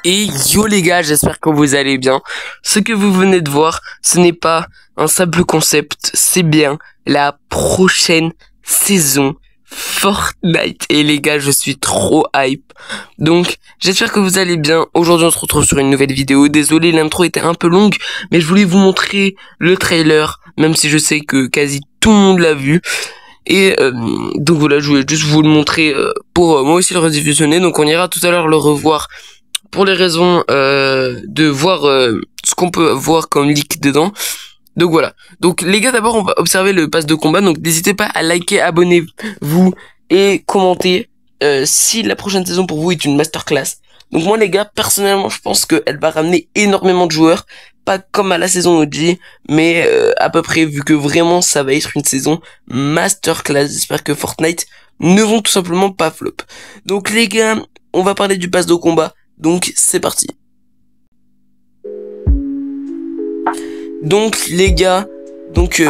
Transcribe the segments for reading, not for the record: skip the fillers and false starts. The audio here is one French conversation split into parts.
Et yo les gars, j'espère que vous allez bien. Ce que vous venez de voir, ce n'est pas un simple concept, c'est bien la prochaine saison Fortnite. Et les gars, je suis trop hype. Donc, j'espère que vous allez bien. Aujourd'hui, on se retrouve sur une nouvelle vidéo. Désolé, l'intro était un peu longue, mais je voulais vous montrer le trailer, même si je sais que quasi tout le monde l'a vu. Et donc voilà, je voulais juste vous le montrer pour moi aussi le rediffusionner. Donc on ira tout à l'heure le revoir pour les raisons de voir ce qu'on peut voir comme leak dedans. Donc voilà. Donc les gars, d'abord on va observer le pass de combat. Donc n'hésitez pas à liker, abonnez-vous et commenter si la prochaine saison pour vous est une masterclass. Donc moi les gars, personnellement je pense qu'elle va ramener énormément de joueurs. Pas comme à la saison OG, mais à peu près, vu que vraiment ça va être une saison masterclass. J'espère que Fortnite ne vont tout simplement pas flop. Donc les gars, on va parler du pass de combat. Donc c'est parti. Donc les gars,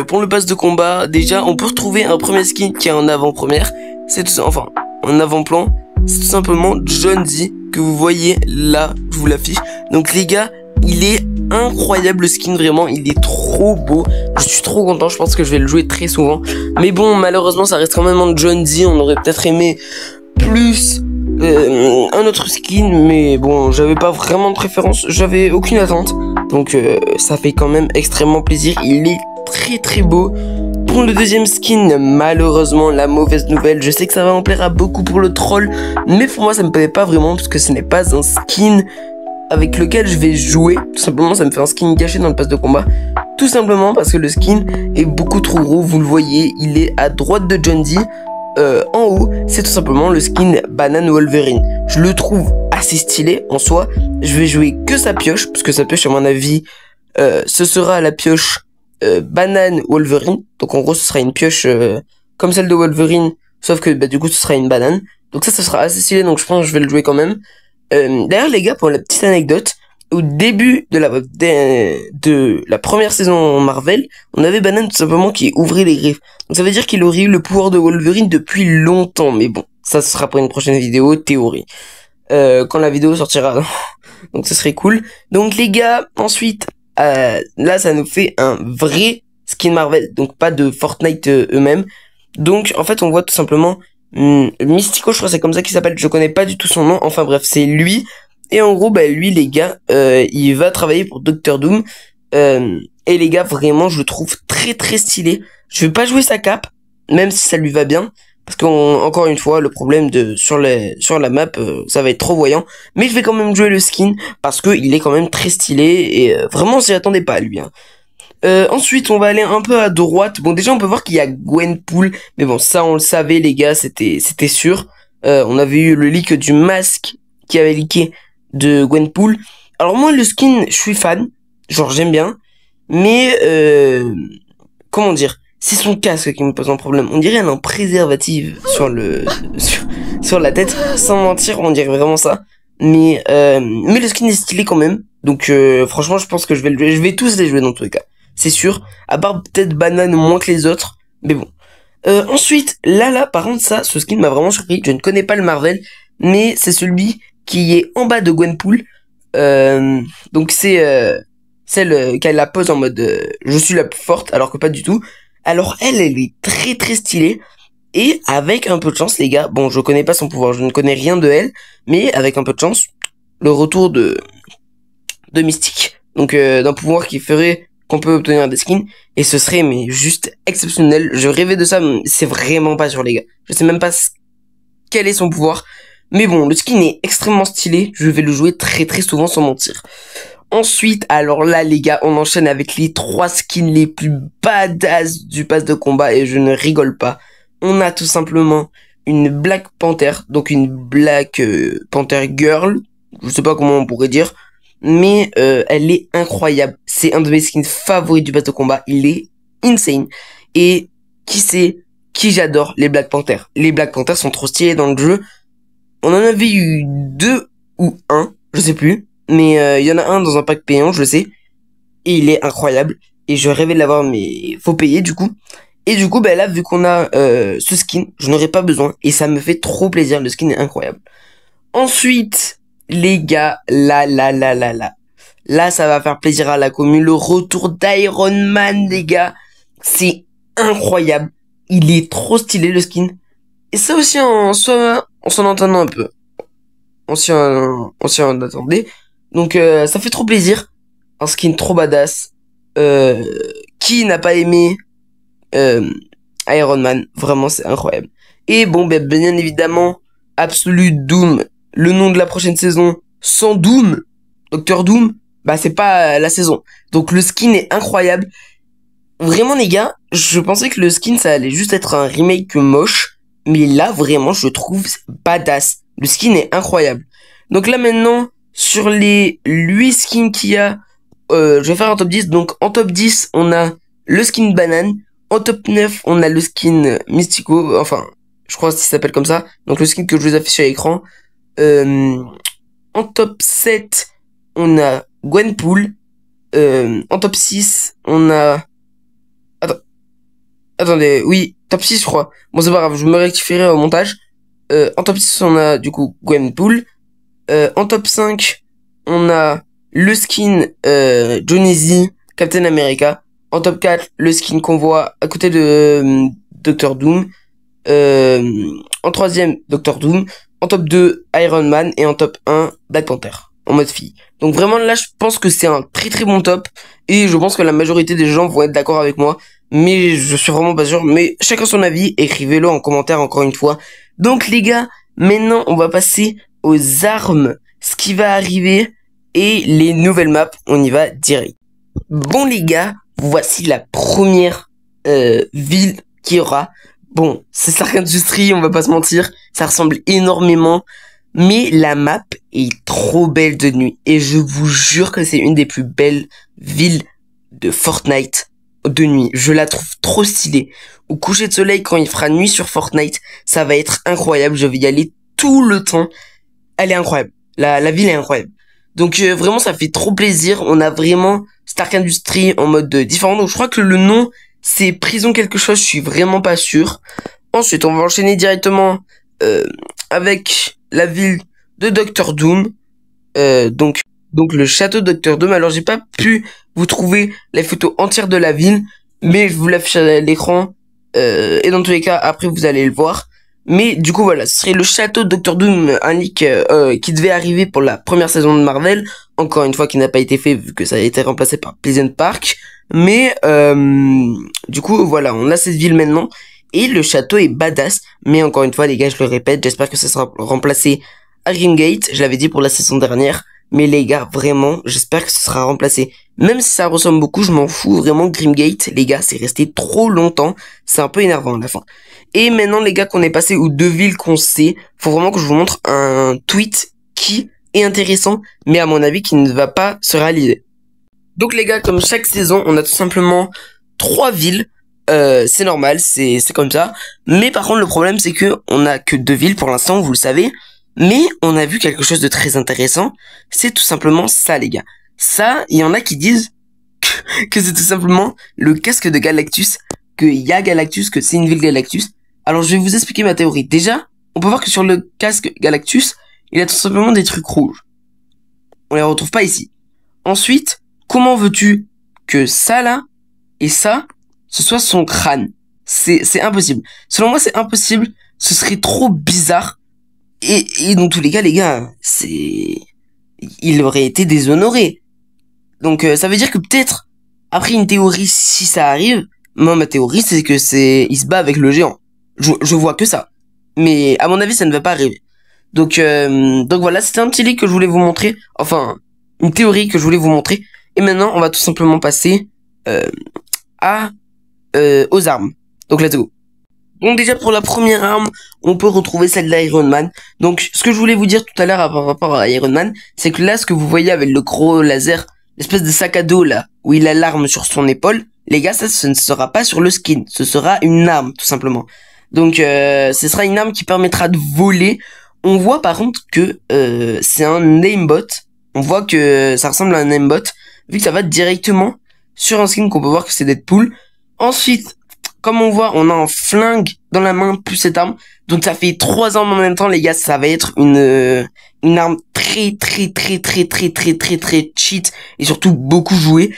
pour le pass de combat, déjà on peut retrouver un premier skin qui est en avant-première. C'est tout ça, enfin en avant-plan. C'est tout simplement John D que vous voyez là, je vous l'affiche. Donc les gars, il est incroyable le skin, vraiment, il est trop beau. Je suis trop content, je pense que je vais le jouer très souvent. Mais bon, malheureusement, ça reste quand même un John D. On aurait peut-être aimé plus un autre skin, mais bon, j'avais pas vraiment de préférence, j'avais aucune attente. Donc ça fait quand même extrêmement plaisir. Il est très très beau. Pour le deuxième skin, malheureusement, la mauvaise nouvelle, je sais que ça va en plaire à beaucoup pour le troll, mais pour moi ça me plaît pas vraiment parce que ce n'est pas un skin avec lequel je vais jouer. Tout simplement, ça me fait un skin caché dans le pass de combat. Tout simplement parce que le skin est beaucoup trop gros. Vous le voyez, il est à droite de John D. En haut, c'est tout simplement le skin Banane Wolverine. Je le trouve assez stylé en soi. Je vais jouer que sa pioche, parce que sa pioche, à mon avis, ce sera la pioche Banane Wolverine. Donc en gros, ce sera une pioche comme celle de Wolverine, sauf que du coup, ce sera une banane. Donc ça sera assez stylé, donc je pense que je vais le jouer quand même. D'ailleurs les gars, pour la petite anecdote, au début de la première saison Marvel, on avait Banane tout simplement qui ouvrait les griffes. Donc ça veut dire qu'il aurait eu le pouvoir de Wolverine depuis longtemps. Mais bon, ça sera pour une prochaine vidéo, théorie. Quand la vidéo sortira. Donc ça serait cool. Donc les gars, ensuite, là ça nous fait un vrai skin Marvel. Donc pas de Fortnite eux-mêmes. Donc en fait on voit tout simplement Mystico, je crois que c'est comme ça qu'il s'appelle, je connais pas du tout son nom, enfin bref, c'est lui. Et en gros, bah lui les gars, il va travailler pour Doctor Doom. Et les gars, vraiment, je le trouve très très stylé. Je vais pas jouer sa cape, même si ça lui va bien. Parce qu'encore une fois, le problème sur la map, ça va être trop voyant. Mais je vais quand même jouer le skin, parce que il est quand même très stylé. Et vraiment, on s'y attendait pas à lui, hein. Ensuite, on va aller un peu à droite. Bon, déjà, on peut voir qu'il y a Gwenpool. Mais bon, ça, on le savait, les gars, c'était sûr. On avait eu le leak du masque qui avait leaké de Gwenpool. Alors, moi, le skin, je suis fan. Genre, j'aime bien. Mais, comment dire? C'est son casque qui me pose un problème. On dirait un préservatif sur sur la tête. Sans mentir, on dirait vraiment ça. Mais le skin est stylé quand même. Donc, franchement, je pense que je vais le jouer. Je vais tous les jouer dans tous les cas. C'est sûr, à part peut-être Banane moins que les autres, mais bon. Ensuite, là, par contre, ce skin m'a vraiment surpris. Je ne connais pas le Marvel, mais c'est celui qui est en bas de Gwenpool. Donc c'est celle qui a la pose en mode je suis la plus forte, alors que pas du tout. Alors elle est très très stylée. Et avec un peu de chance, les gars, bon, je connais pas son pouvoir, je ne connais rien de elle, mais avec un peu de chance, le retour de Mystique, donc d'un pouvoir qui ferait qu'on peut obtenir des skins, et ce serait mais juste exceptionnel. Je rêvais de ça, mais c'est vraiment pas sûr les gars. Je sais même pas quel est son pouvoir, mais bon, le skin est extrêmement stylé, je vais le jouer très très souvent sans mentir. Ensuite, alors là les gars, on enchaîne avec les 3 skins les plus badass du pass de combat, et je ne rigole pas. On a tout simplement une Black Panther, donc une Black Panther Girl, je sais pas comment on pourrait dire, mais elle est incroyable. C'est un de mes skins favoris du pass de combat. Il est insane. Et qui j'adore? Les Black Panthers. Les Black Panthers sont trop stylés dans le jeu. On en avait eu 2 ou 1, je sais plus. Mais il y en a un dans un pack payant, je le sais. Et il est incroyable. Et je rêvais de l'avoir, mais faut payer du coup. Et du coup, bah là, vu qu'on a ce skin, je n'aurais pas besoin. Et ça me fait trop plaisir. Le skin est incroyable. Ensuite, les gars, là, ça va faire plaisir à la commune. Le retour d'Iron Man, les gars, c'est incroyable. Il est trop stylé, le skin. Et ça aussi, en soi, on s'en entend un peu. On s'y en attendait. Donc, ça fait trop plaisir. Un skin trop badass. Qui n'a pas aimé Iron Man? Vraiment, c'est incroyable. Et bon, ben, bien évidemment, Absolute Doom, le nom de la prochaine saison, sans Doom, Docteur Doom, bah c'est pas la saison. Donc le skin est incroyable. Vraiment les gars, je pensais que le skin ça allait juste être un remake moche, mais là vraiment je trouve badass. Le skin est incroyable. Donc là maintenant, sur les 8 skins qu'il y a, je vais faire un top 10. Donc en top 10, on a le skin banane. En top 9, on a le skin Mystico, enfin, je crois qu'il s'appelle comme ça. Donc le skin que je vous affiche à l'écran. En top 7, on a Gwenpool. En top 6, on a... Attendez, oui, top 6 je crois. Bon c'est pas grave, je me rectifierai au montage. En top 6, on a du coup Gwenpool. En top 5, on a le skin Johnny Z, Captain America. En top 4, le skin qu'on voit à côté de Doctor Doom. En troisième, Doctor Doom. En top 2, Iron Man. Et en top 1, Black Panther. En mode fille. Donc vraiment là, je pense que c'est un très très bon top. Et je pense que la majorité des gens vont être d'accord avec moi. Mais je suis vraiment pas sûr. Mais chacun son avis. Écrivez-le en commentaire encore une fois. Donc les gars, maintenant on va passer aux armes. Ce qui va arriver. Et les nouvelles maps. On y va direct. Bon les gars, voici la première ville qu'il y aura. Bon, c'est Stark Industries, on va pas se mentir, ça ressemble énormément, mais la map est trop belle de nuit. Et je vous jure que c'est une des plus belles villes de Fortnite de nuit. Je la trouve trop stylée. Au coucher de soleil, quand il fera nuit sur Fortnite, ça va être incroyable, je vais y aller tout le temps. Elle est incroyable, la ville est incroyable. Donc vraiment ça fait trop plaisir, on a vraiment Stark Industries en mode différent. Donc je crois que le nom c'est Prison quelque chose, je suis vraiment pas sûr. Ensuite on va enchaîner directement avec la ville de Doctor Doom. Donc le château de Doctor Doom. Alors j'ai pas pu vous trouver les photos entières de la ville, mais je vous l'affiche à l'écran. Et dans tous les cas après vous allez le voir. Mais du coup voilà, ce serait le château de Doctor Doom, un leak qui devait arriver pour la première saison de Marvel, encore une fois qui n'a pas été fait vu que ça a été remplacé par Pleasant Park. Mais du coup voilà, on a cette ville maintenant et le château est badass. Mais encore une fois les gars, je le répète, j'espère que ça sera remplacé à Grimgate. Je l'avais dit pour la saison dernière, mais les gars vraiment, j'espère que ce sera remplacé. Même si ça ressemble beaucoup, je m'en fous vraiment. Grimgate, les gars, c'est resté trop longtemps, c'est un peu énervant à la fin. Et maintenant les gars qu'on est passé aux 2 villes qu'on sait, faut vraiment que je vous montre un tweet qui est intéressant, mais à mon avis qui ne va pas se réaliser. Donc les gars, comme chaque saison, on a tout simplement 3 villes. C'est normal, c'est comme ça. Mais par contre le problème c'est que on a que 2 villes pour l'instant, vous le savez. Mais on a vu quelque chose de très intéressant. C'est tout simplement ça les gars. Ça, il y en a qui disent que c'est tout simplement le casque de Galactus, qu'il y a Galactus, que c'est une ville Galactus. Alors je vais vous expliquer ma théorie. Déjà, on peut voir que sur le casque Galactus, il y a tout simplement des trucs rouges. On les retrouve pas ici. Ensuite, comment veux-tu que ça là et ça, ce soit son crâne? C'est impossible. Selon moi, c'est impossible. Ce serait trop bizarre. Et dans tous les cas, les gars, il aurait été déshonoré. Donc ça veut dire que peut-être, après une théorie, si ça arrive, moi ma théorie c'est que il se bat avec le géant. Je vois que ça. Mais à mon avis, ça ne va pas arriver. Donc voilà, c'était un petit leak que je voulais vous montrer. Enfin, une théorie que je voulais vous montrer. Et maintenant, on va tout simplement passer aux armes. Donc let's go. Donc déjà pour la première arme, on peut retrouver celle d'Iron Man. Donc ce que je voulais vous dire tout à l'heure par rapport à Iron Man, c'est que là, ce que vous voyez avec le gros laser, l'espèce de sac à dos là, où il a l'arme sur son épaule, les gars, ça ce ne sera pas sur le skin, ce sera une arme tout simplement. Donc ce sera une arme qui permettra de voler. On voit par contre que c'est un aimbot. On voit que ça ressemble à un aimbot, vu que ça va directement sur un skin qu'on peut voir que c'est Deadpool. Ensuite, comme on voit, on a un flingue dans la main plus cette arme. Donc ça fait 3 armes en même temps, les gars. Ça va être une arme très cheat et surtout beaucoup jouée.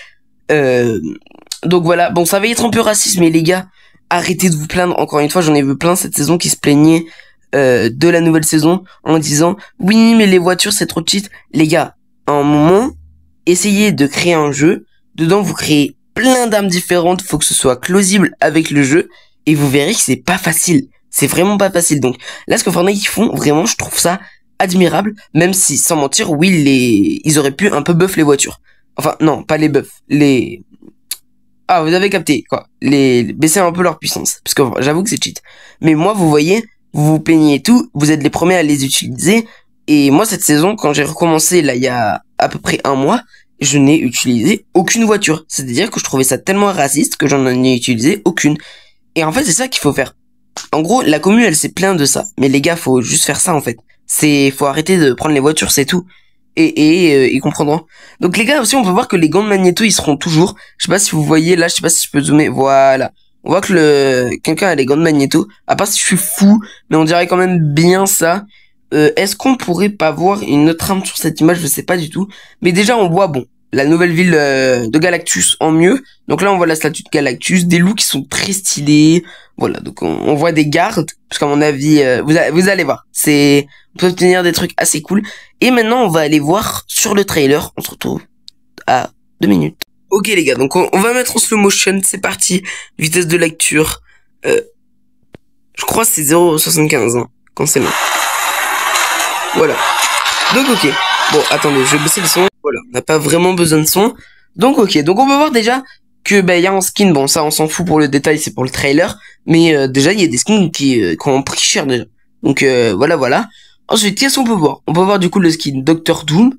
Donc voilà, bon ça va être un peu raciste, mais les gars, arrêtez de vous plaindre. Encore une fois, j'en ai vu plein cette saison qui se plaignaient de la nouvelle saison en disant oui mais les voitures c'est trop cheat. Les gars, à un moment, essayez de créer un jeu, dedans vous créez plein d'armes différentes, faut que ce soit plausible avec le jeu, et vous verrez que c'est pas facile, c'est vraiment pas facile. Donc là ce que Fortnite ils font, vraiment je trouve ça admirable, même si sans mentir, oui ils auraient pu un peu buff les voitures. Enfin non, pas les buffs, les... Ah, vous avez capté, quoi. Baisser un peu leur puissance. Parce que j'avoue que c'est cheat. Mais moi, vous voyez, vous vous peignez et tout, vous êtes les premiers à les utiliser. Et moi, cette saison, quand j'ai recommencé, là, il y a à peu près un mois, je n'ai utilisé aucune voiture. C'est-à-dire que je trouvais ça tellement raciste que j'en ai utilisé aucune. Et en fait, c'est ça qu'il faut faire. En gros, la commune, elle s'est plainte de ça. Mais les gars, faut juste faire ça, en fait. Faut arrêter de prendre les voitures, c'est tout. Et ils comprendront. Donc les gars aussi on peut voir que les gants de Magneto ils seront toujours. Je sais pas si vous voyez là, je sais pas si je peux zoomer. Voilà. On voit que quelqu'un a les gants de Magneto. À part si je suis fou, mais on dirait quand même bien ça. Est-ce qu'on pourrait pas voir une autre arme sur cette image? Je sais pas du tout. Mais déjà on voit bon la nouvelle ville de Galactus en mieux. Donc là on voit la statue de Galactus, des loups qui sont très stylés. Voilà, donc on voit des gardes, parce qu'à mon avis, vous allez voir, on peut obtenir des trucs assez cool. Et maintenant, on va aller voir sur le trailer. On se retrouve à 2 minutes. Ok les gars, donc on va mettre en slow motion, c'est parti. Vitesse de lecture, je crois que c'est 0,75 hein, quand c'est long. Voilà. Donc ok. Bon, attendez, je vais baisser le son. Voilà, on n'a pas vraiment besoin de son. Donc ok, donc on peut voir déjà que y a un skin, bon ça on s'en fout pour le détail, c'est pour le trailer, mais déjà il y a des skins qui ont pris cher déjà. Donc voilà. Ensuite, qu'est-ce qu'on peut voir? On peut voir du coup le skin Doctor Doom.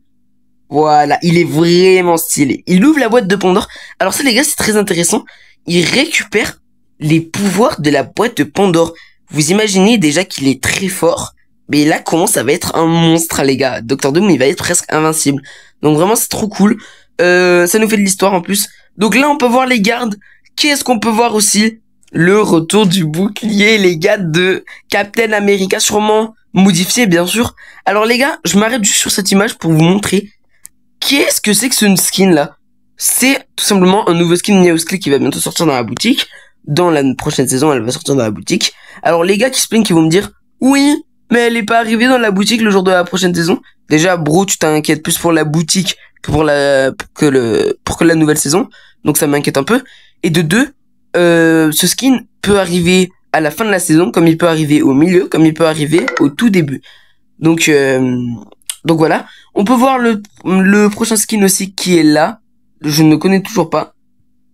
Voilà, il est vraiment stylé. Il ouvre la boîte de Pandore. Alors ça les gars, c'est très intéressant. Il récupère les pouvoirs de la boîte de Pandore. Vous imaginez déjà qu'il est très fort. Mais là, comment ça va être un monstre les gars. Doctor Doom, il va être presque invincible. Donc vraiment, c'est trop cool. Ça nous fait de l'histoire en plus. Donc là, on peut voir les gardes. Qu'est-ce qu'on peut voir aussi? Le retour du bouclier, les gars, de Captain America, sûrement modifié, bien sûr. Alors les gars, je m'arrête juste sur cette image pour vous montrer qu'est-ce que c'est que ce skin-là. C'est tout simplement un nouveau skin Neosclick qui va bientôt sortir dans la boutique. Dans la prochaine saison, elle va sortir dans la boutique. Alors les gars qui se plaignent, qui vont me dire, oui, mais elle est pas arrivée dans la boutique le jour de la prochaine saison. Déjà, bro, tu t'inquiètes plus pour la boutique que pour la nouvelle saison. Donc ça m'inquiète un peu. Et de deux, ce skin peut arriver à la fin de la saison, comme il peut arriver au milieu, comme il peut arriver au tout début. Donc voilà. On peut voir le prochain skin aussi qui est là. Je ne connais toujours pas.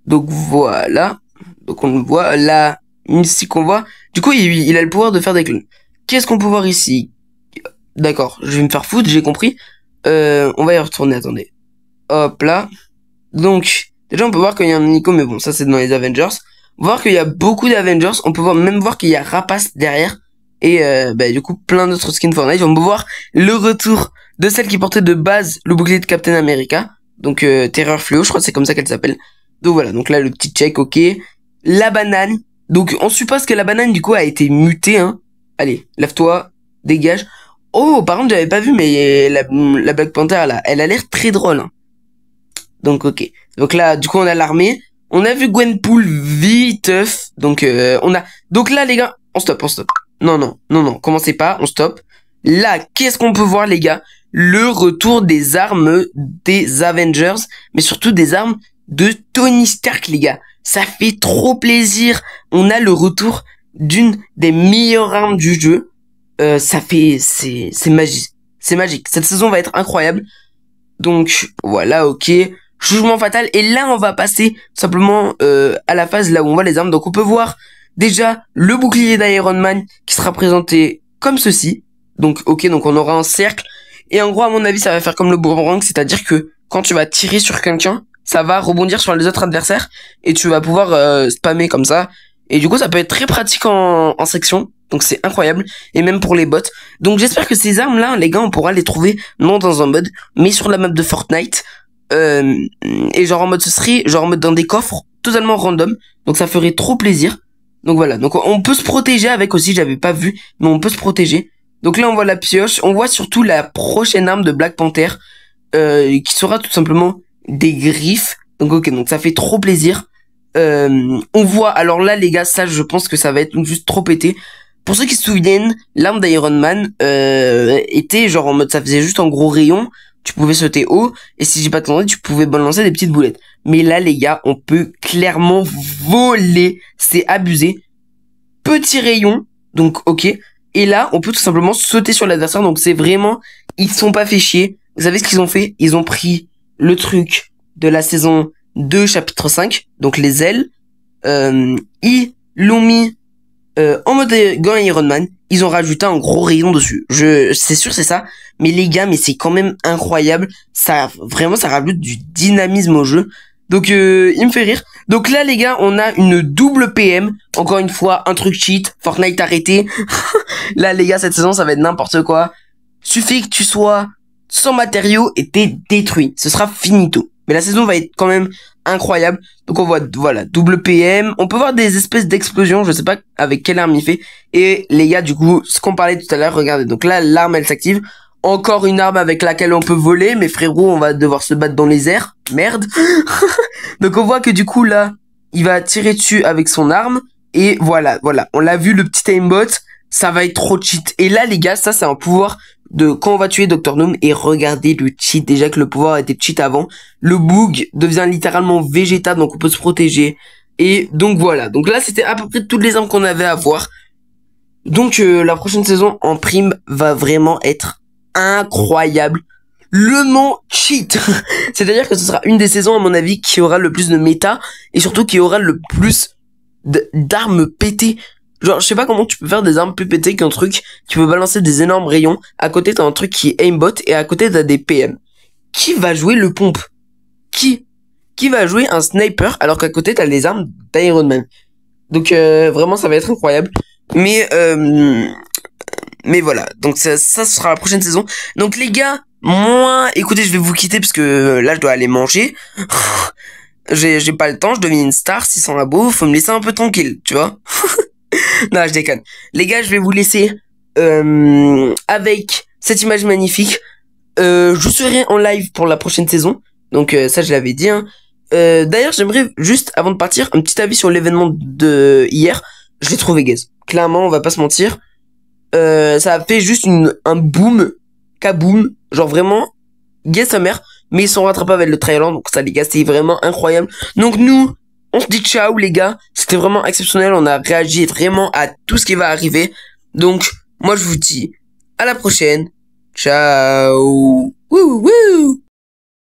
Donc voilà. Donc on voit là, ici qu'on voit. Du coup, il a le pouvoir de faire des clones. Qu'est-ce qu'on peut voir ici? D'accord, je vais me faire foutre, j'ai compris. On va y retourner, attendez. Hop là. Donc, déjà on peut voir qu'il y a un Nico, mais bon, ça c'est dans les Avengers. On peut voir qu'il y a beaucoup d'Avengers. On peut même voir qu'il y a Rapace derrière. Et du coup, plein d'autres skins Fortnite. On peut voir le retour de celle qui portait de base le bouclier de Captain America. Donc Terreur Fléau, je crois que c'est comme ça qu'elle s'appelle. Donc voilà, donc là le petit check, ok. La banane. Donc on suppose que la banane du coup a été mutée, hein. Allez, lève-toi, dégage. Oh, par contre, j'avais pas vu, mais la Black Panther, là, elle a l'air très drôle. Hein. Donc, ok. Donc là, du coup, on a l'armée. On a vu Gwenpool viteuf. Donc, Donc là, les gars, on stop. Non, commencez pas, on stop. Là, qu'est-ce qu'on peut voir, les gars? Le retour des armes des Avengers, mais surtout des armes de Tony Stark, les gars. Ça fait trop plaisir. On a le retour d'une des meilleures armes du jeu. C'est magique. C'est magique. Cette saison va être incroyable. Donc, voilà, ok. Jugement fatal. Et là, on va passer simplement à la phase là où on voit les armes. Donc, on peut voir déjà le bouclier d'Iron Man qui sera présenté comme ceci. Donc, ok, donc on aura un cercle. Et en gros, à mon avis, ça va faire comme le boomerang. C'est-à-dire que quand tu vas tirer sur quelqu'un, ça va rebondir sur les autres adversaires. Et tu vas pouvoir spammer comme ça. Et du coup, ça peut être très pratique en section. Donc c'est incroyable. Et même pour les bots. Donc j'espère que ces armes-là, les gars, on pourra les trouver non dans un mode, mais sur la map de Fortnite. Et genre en mode, ce serait genre en mode dans des coffres totalement random. Donc ça ferait trop plaisir. Donc voilà. Donc on peut se protéger avec aussi, j'avais pas vu. Mais on peut se protéger. Donc là, on voit la pioche. On voit surtout la prochaine arme de Black Panther, qui sera tout simplement des griffes. Donc ok, donc ça fait trop plaisir. On voit, alors là les gars, ça je pense que ça va être juste trop pété. Pour ceux qui se souviennent, l'arme d'Iron Man était genre en mode, ça faisait juste en gros rayon. Tu pouvais sauter haut, et si j'ai pas de conneries, tu pouvais balancer des petites boulettes. Mais là les gars, on peut clairement voler, c'est abusé. Petit rayon, donc ok. Et là, on peut tout simplement sauter sur l'adversaire, donc c'est vraiment, ils se sont pas fait chier. Vous savez ce qu'ils ont fait? Ils ont pris le truc de la saison 2, chapitre 5, donc les ailes. Ils l'ont mis en mode gant Iron Man. Ils ont rajouté un gros rayon dessus. C'est sûr, c'est ça. Mais les gars, mais c'est quand même incroyable. Ça, vraiment, ça rajoute du dynamisme au jeu. Donc, il me fait rire. Donc là, les gars, on a une double PM. Encore une fois, un truc cheat. Fortnite arrêté. Là, les gars, cette saison, ça va être n'importe quoi. Suffit que tu sois sans matériaux et t'es détruit. Ce sera finito. Mais la saison va être quand même incroyable. Donc on voit, voilà, double PM. On peut voir des espèces d'explosions. Je sais pas avec quelle arme il fait. Et les gars, du coup, ce qu'on parlait tout à l'heure, regardez. Donc là, l'arme, elle s'active. Encore une arme avec laquelle on peut voler. Mais frérot, on va devoir se battre dans les airs. Merde. Donc on voit que du coup, là, il va tirer dessus avec son arme. Et voilà. On l'a vu, le petit aimbot. Ça va être trop cheat. Et là, les gars, ça, c'est un pouvoir de quand on va tuer Dr. Doom. Et regardez le cheat. Déjà que le pouvoir était cheat avant. Le bug devient littéralement végétable. Donc on peut se protéger. Et donc voilà. Donc là, c'était à peu près toutes les armes qu'on avait à voir. Donc la prochaine saison en prime va vraiment être incroyable. Le nom cheat. C'est-à-dire que ce sera une des saisons, à mon avis, qui aura le plus de méta. Et surtout qui aura le plus d'armes pétées. Genre, je sais pas comment tu peux faire des armes plus pétées qu'un truc qui peut balancer des énormes rayons. À côté, t'as un truc qui est aimbot et à côté, t'as des PM. Qui va jouer le pompe? Qui va jouer un sniper alors qu'à côté, t'as les armes d'Iron Man? Donc, vraiment, ça va être incroyable. Mais voilà. Donc, ça sera la prochaine saison. Donc, les gars, moi, écoutez, je vais vous quitter parce que là, je dois aller manger. J'ai pas le temps, je deviens une star, 600 abos, faut me laisser un peu tranquille, tu vois. Non, je déconne. Les gars, je vais vous laisser avec cette image magnifique. Je serai en live pour la prochaine saison. Donc ça, je l'avais dit. Hein. D'ailleurs, j'aimerais juste, avant de partir, un petit avis sur l'événement de hier. Je l'ai trouvé gaze. Clairement, on va pas se mentir. Ça a fait juste un boom, kaboom. Genre vraiment, gaze sa mère. Mais ils sont rattrapés avec le trailer. Donc ça, les gars, c'est vraiment incroyable. Donc nous... on se dit ciao les gars, c'était vraiment exceptionnel, on a réagi vraiment à tout ce qui va arriver. Donc, moi je vous dis à la prochaine. Ciao. Wouhou.